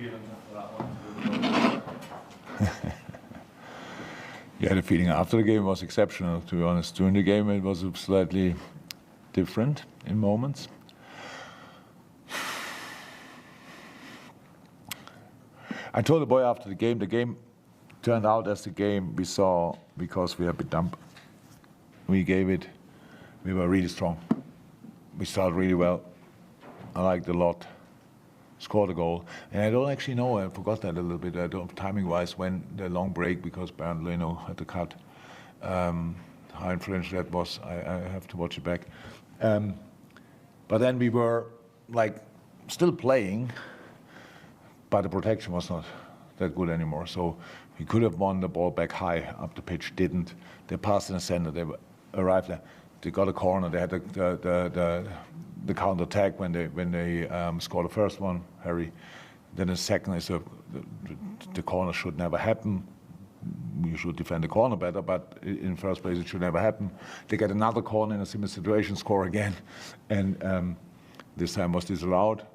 feeling after that one? Yeah, the feeling after the game was exceptional, to be honest. During the game, it was slightly different in moments. I told the boy after the game turned out as the game we saw because we had been dumped. We were really strong. We started really well. I liked it a lot. Scored a goal. And I don't actually know, I forgot that a little bit, timing-wise, when the long break, because Bernd Leno had to cut. How influential that was, I have to watch it back. But then we were still playing, but the protection was not that good anymore. So we could have won the ball back high up the pitch, didn't. They passed in the center, they arrived there. They got a corner, they had the counter-attack when they scored the first one, Harry. Then the second is the corner should never happen. You should defend the corner better, but in first place it should never happen. They get another corner in a similar situation, score again, and this time was disallowed.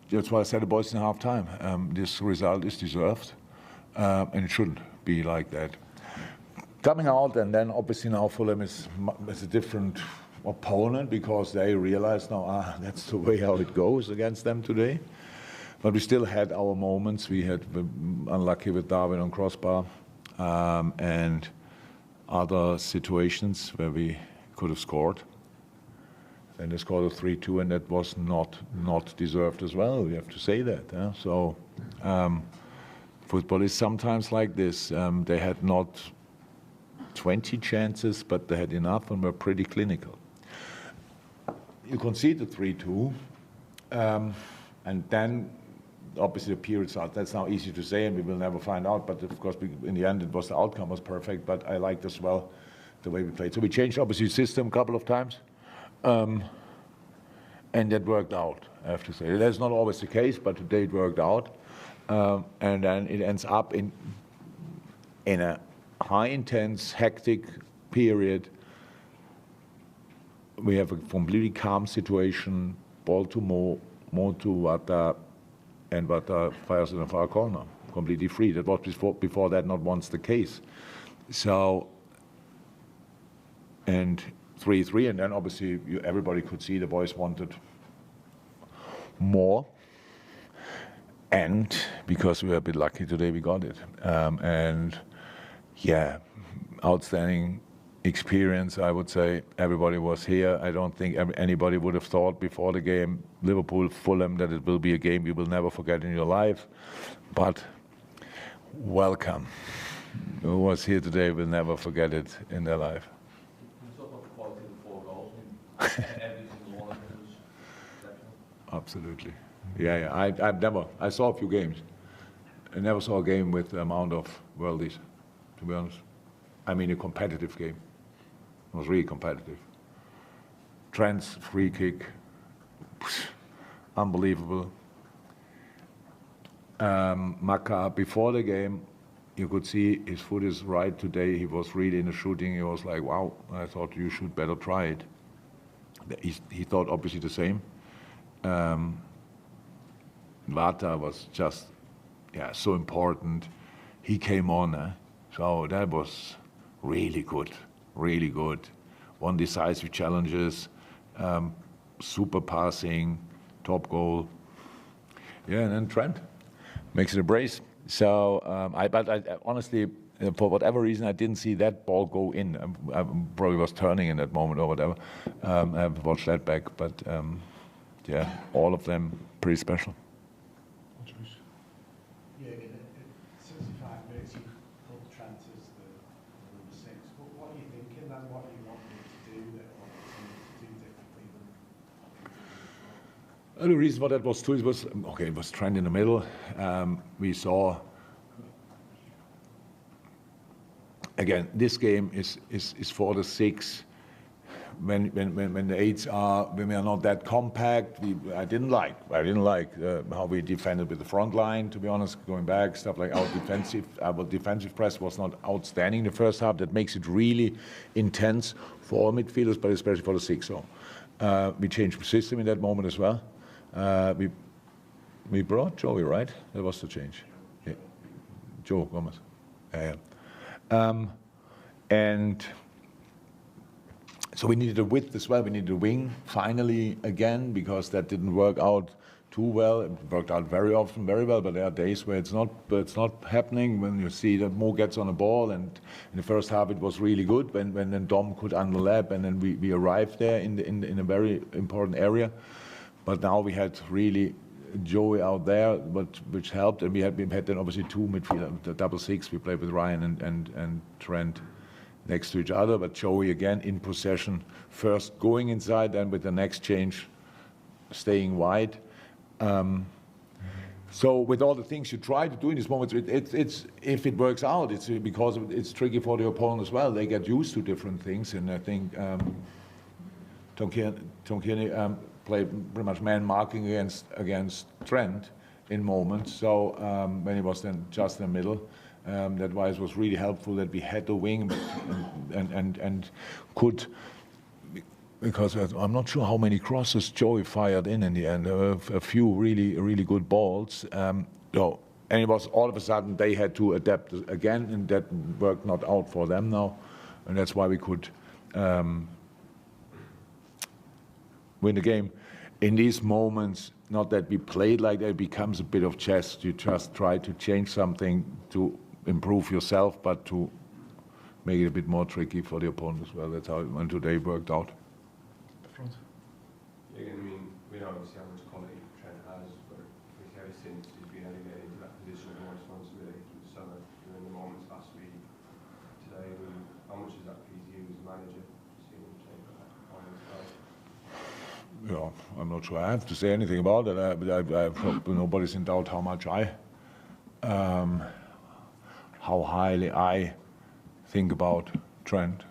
That's why I said the boys in half time. This result is deserved, and it shouldn't be like that. Coming out, and then obviously now Fulham is a different opponent because they realize now that's the way how it goes against them today. But we still had our moments. We had unlucky with Darwin on crossbar and other situations where we could have scored. Then they scored a 3-2, and that was not deserved as well. We have to say that. So football is sometimes like this. They had not 20 chances, but they had enough and were pretty clinical. You conceded 3-2, and then obviously the period starts. That's now easy to say, and we will never find out. But of course, in the end, the outcome was perfect. But I liked as well the way we played. So we changed obviously system a couple of times, and that worked out. I have to say that's not always the case, but today it worked out, and then it ends up in a high intense, hectic period. We have a completely calm situation, ball to Mo to Wata, and Wata fires in a far corner, completely free. That was before that not once the case. So, and 3-3, and then obviously everybody could see the boys wanted more. And because we were a bit lucky today, we got it. And yeah, outstanding experience, I would say. Everybody was here. I don't think anybody would have thought before the game, Liverpool, Fulham, that it will be a game you will never forget in your life. But welcome. Who was here today will never forget it in their life. You talk about the quality of the 4 goals. Every single one of them was exceptional. Absolutely. Yeah. I saw a few games. I never saw a game with the amount of worldies, to be honest. I mean, a competitive game. It was really competitive. Trent's free kick, unbelievable. Maka, before the game, you could see his foot is right today. He was really in the shooting. He was like, wow, I thought you should better try it. He thought obviously the same. Vata was just, so important. He came on, so that was really good, really good. Won decisive challenges, super passing, top goal. Yeah, and then Trent makes it a brace. So, but I honestly, for whatever reason, I didn't see that ball go in. I probably was turning in that moment or whatever. I have to watch that back, but all of them pretty special. Jurgen, at 65 minutes, you put Trent as the number 6. What are you thinking then? What do you want him to do that to do differently than? The reason for that was too, it was Trent in the middle. We saw, again, this game is for the 6. When the 8s when we are not that compact, I didn't like how we defended with the front line, to be honest, going back, stuff like our defensive press was not outstanding the first half. That makes it really intense for all midfielders, but especially for the 6. So we changed the system in that moment as well. We We brought Joey, right? That was the change. Yeah. Joe Gomez. Yeah. And so we needed a width as well. We needed a wing finally again, because that didn't work out too well. It worked out very often very well, but there are days where it's not happening. When you see that Mo gets on the ball, and in the first half it was really good when then Dom could underlap, and then we arrived there in a very important area. But now we had really Joey out there, which helped, and we had then obviously two midfielders, the double six. We played with Ryan and Trent next to each other, but Joey again in possession, first going inside, then with the next change staying wide. So with all the things you try to do in these moments, it's if it works out, it's because it's tricky for the opponent as well. They get used to different things, and I think Tom Kearney played pretty much man marking against Trent in moments. So when he was then just in the middle, that why it was really helpful that we had the wing and could. Because I'm not sure how many crosses Joey fired in the end. A few really good balls. And it was all of a sudden they had to adapt again, and that worked not out for them now, and that's why we could win the game. In these moments, not that we played like that, it becomes a bit of chess. You just try to change something to improve yourself, but to make it a bit more tricky for the opponent as well. That's how it today worked out. Yeah, I mean, we know obviously how much quality Trent has, but ever since he's been elevated into that position of more responsibility through the summer, during the moments last week, today, I mean, how much is that for you as a manager? Seeing him take that performance well? Yeah, I'm not sure I have to say anything about it, but nobody's in doubt how much how highly I think about Trent.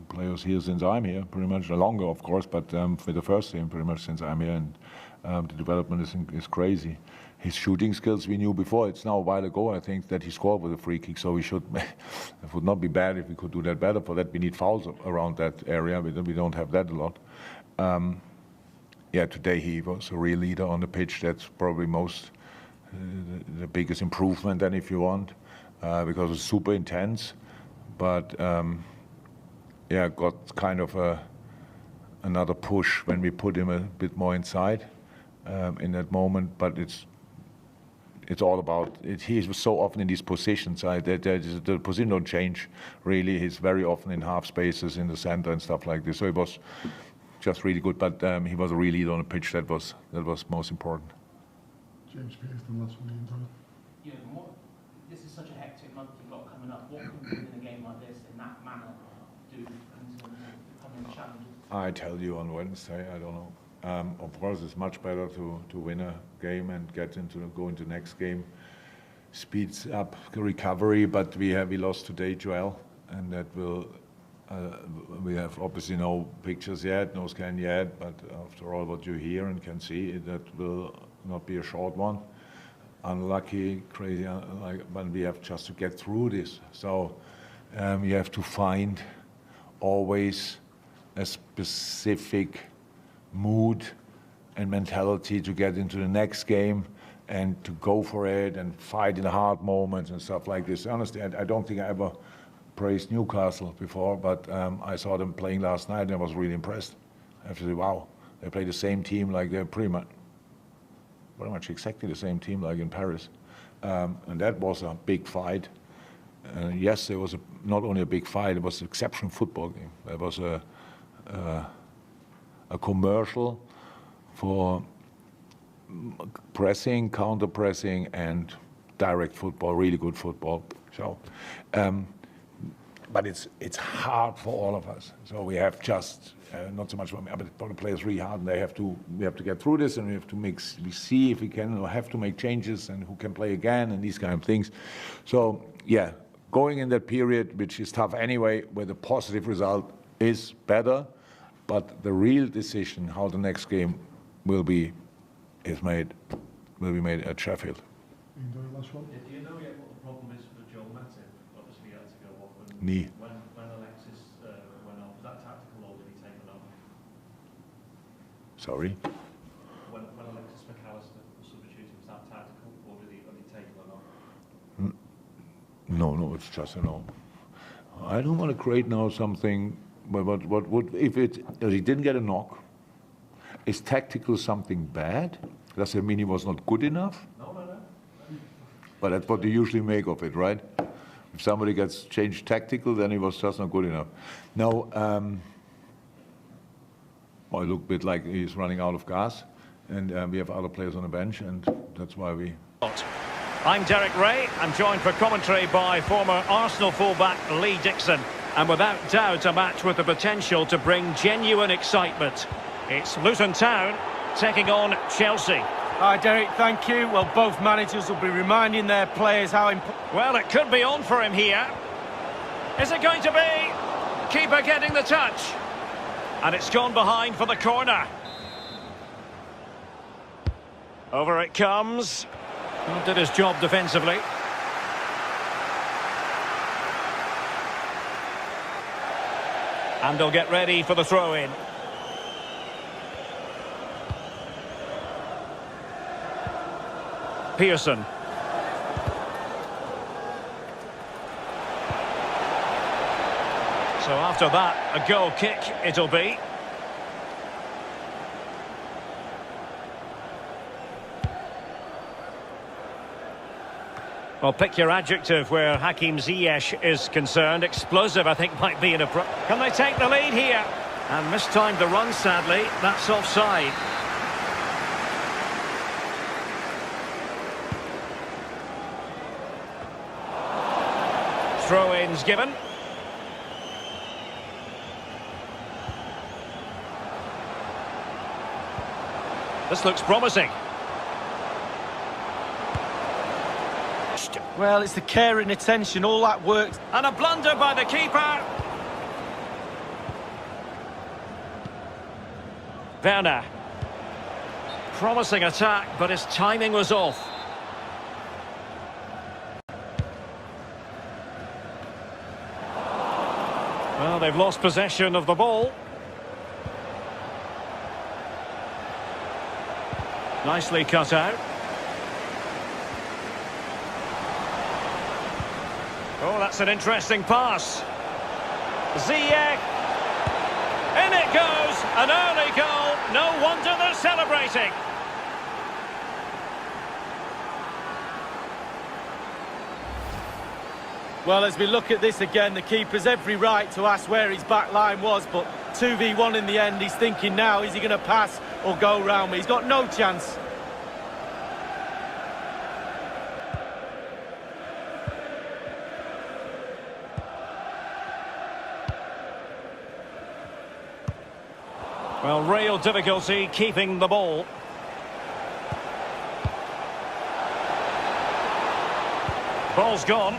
Players here since I'm here, pretty much longer, of course, but for the first team, pretty much since I'm here, and the development is crazy. His shooting skills we knew before. It's now a while ago, I think, that he scored with a free kick, so we should. It would not be bad if we could do that better. For that, we need fouls around that area. We don't have that a lot. Yeah, today he was a real leader on the pitch. That's probably the biggest improvement, then, if you want, because it was super intense, but. Yeah, got kind of another push when we put him a bit more inside in that moment. But it's all about it. He was so often in these positions. The position don't change really. He's very often in half spaces in the center and stuff like this. So it was just really good. But he was a real leader on the pitch. That was most important. James Pearce, the last one, Yeah, this is such a hectic month you've got coming up. What can you do in a game like this in that manner? I tell you on Wednesday, I don't know. Of course, it's much better to win a game and go into the next game. Speeds up recovery, but we lost today, Joel, and that will. We have obviously no pictures yet, no scan yet, but after all, what you hear and can see, that will not be a short one. Unlucky, crazy, but we have just to get through this. So you have to find always a specific mood and mentality to get into the next game and to go for it and fight in the hard moments and stuff like this. Honestly, I don't think I ever praised Newcastle before, but I saw them playing last night and I was really impressed. I have to say, wow, they play the same team like they're pretty much exactly the same team like in Paris. And that was a big fight. Yes, it was not only a big fight, it was an exceptional football game. It was a commercial for pressing, counter-pressing, and direct football, really good football. So, but it's hard for all of us. So we have just, not so much for me, but for the players really hard, and we have to get through this, and we see if we can, or have to make changes, and who can play again, and these kind of things. So, yeah. Going in that period, which is tough anyway, where the positive result is better, but the real decision how the next game will be made at Sheffield. Last one. Do you know yet what the problem is for Joel Matip? Obviously, he had to go off. Knee. When Alexis went off, was that tactical or did he take it off? Sorry? When when Alexis McAllister was substituting, was that tactical, or did he take it or not? No, it's just, I don't want to create now something, but what would, if he didn't get a knock, is tactical something bad? Does it mean he was not good enough? No. But that's what you usually make of it, right? If somebody gets changed tactical, then he was just not good enough. Now, I look a bit like he's running out of gas, and we have other players on the bench, and that's why we... I'm Derek Ray. I'm joined for commentary by former Arsenal fullback Lee Dixon. And without doubt, a match with the potential to bring genuine excitement. It's Luton Town taking on Chelsea. Hi Derek, thank you. Well, both managers will be reminding their players how important... Well, it could be on for him here. Is it going to be? Keeper getting the touch. And it's gone behind for the corner. Over it comes. Well, did his job defensively. And they'll get ready for the throw-in. Pearson. So after that, a goal kick it'll be. Well, pick your adjective where Hakim Ziyech is concerned. Explosive, I think, might be an approach. Can they take the lead here? And mistimed the run, sadly. That's offside. Throw-ins given. This looks promising. Well, it's the care and attention, all that works. And a blunder by the keeper. Werner. Promising attack, but his timing was off. Well, they've lost possession of the ball. Nicely cut out. Oh, that's an interesting pass. Ziyech. In it goes. An early goal. No wonder they're celebrating. Well, as we look at this again, the keeper's every right to ask where his back line was, but 2v1 in the end. He's thinking now, is he going to pass or go round me? He's got no chance. Well, real difficulty keeping the ball. Ball's gone.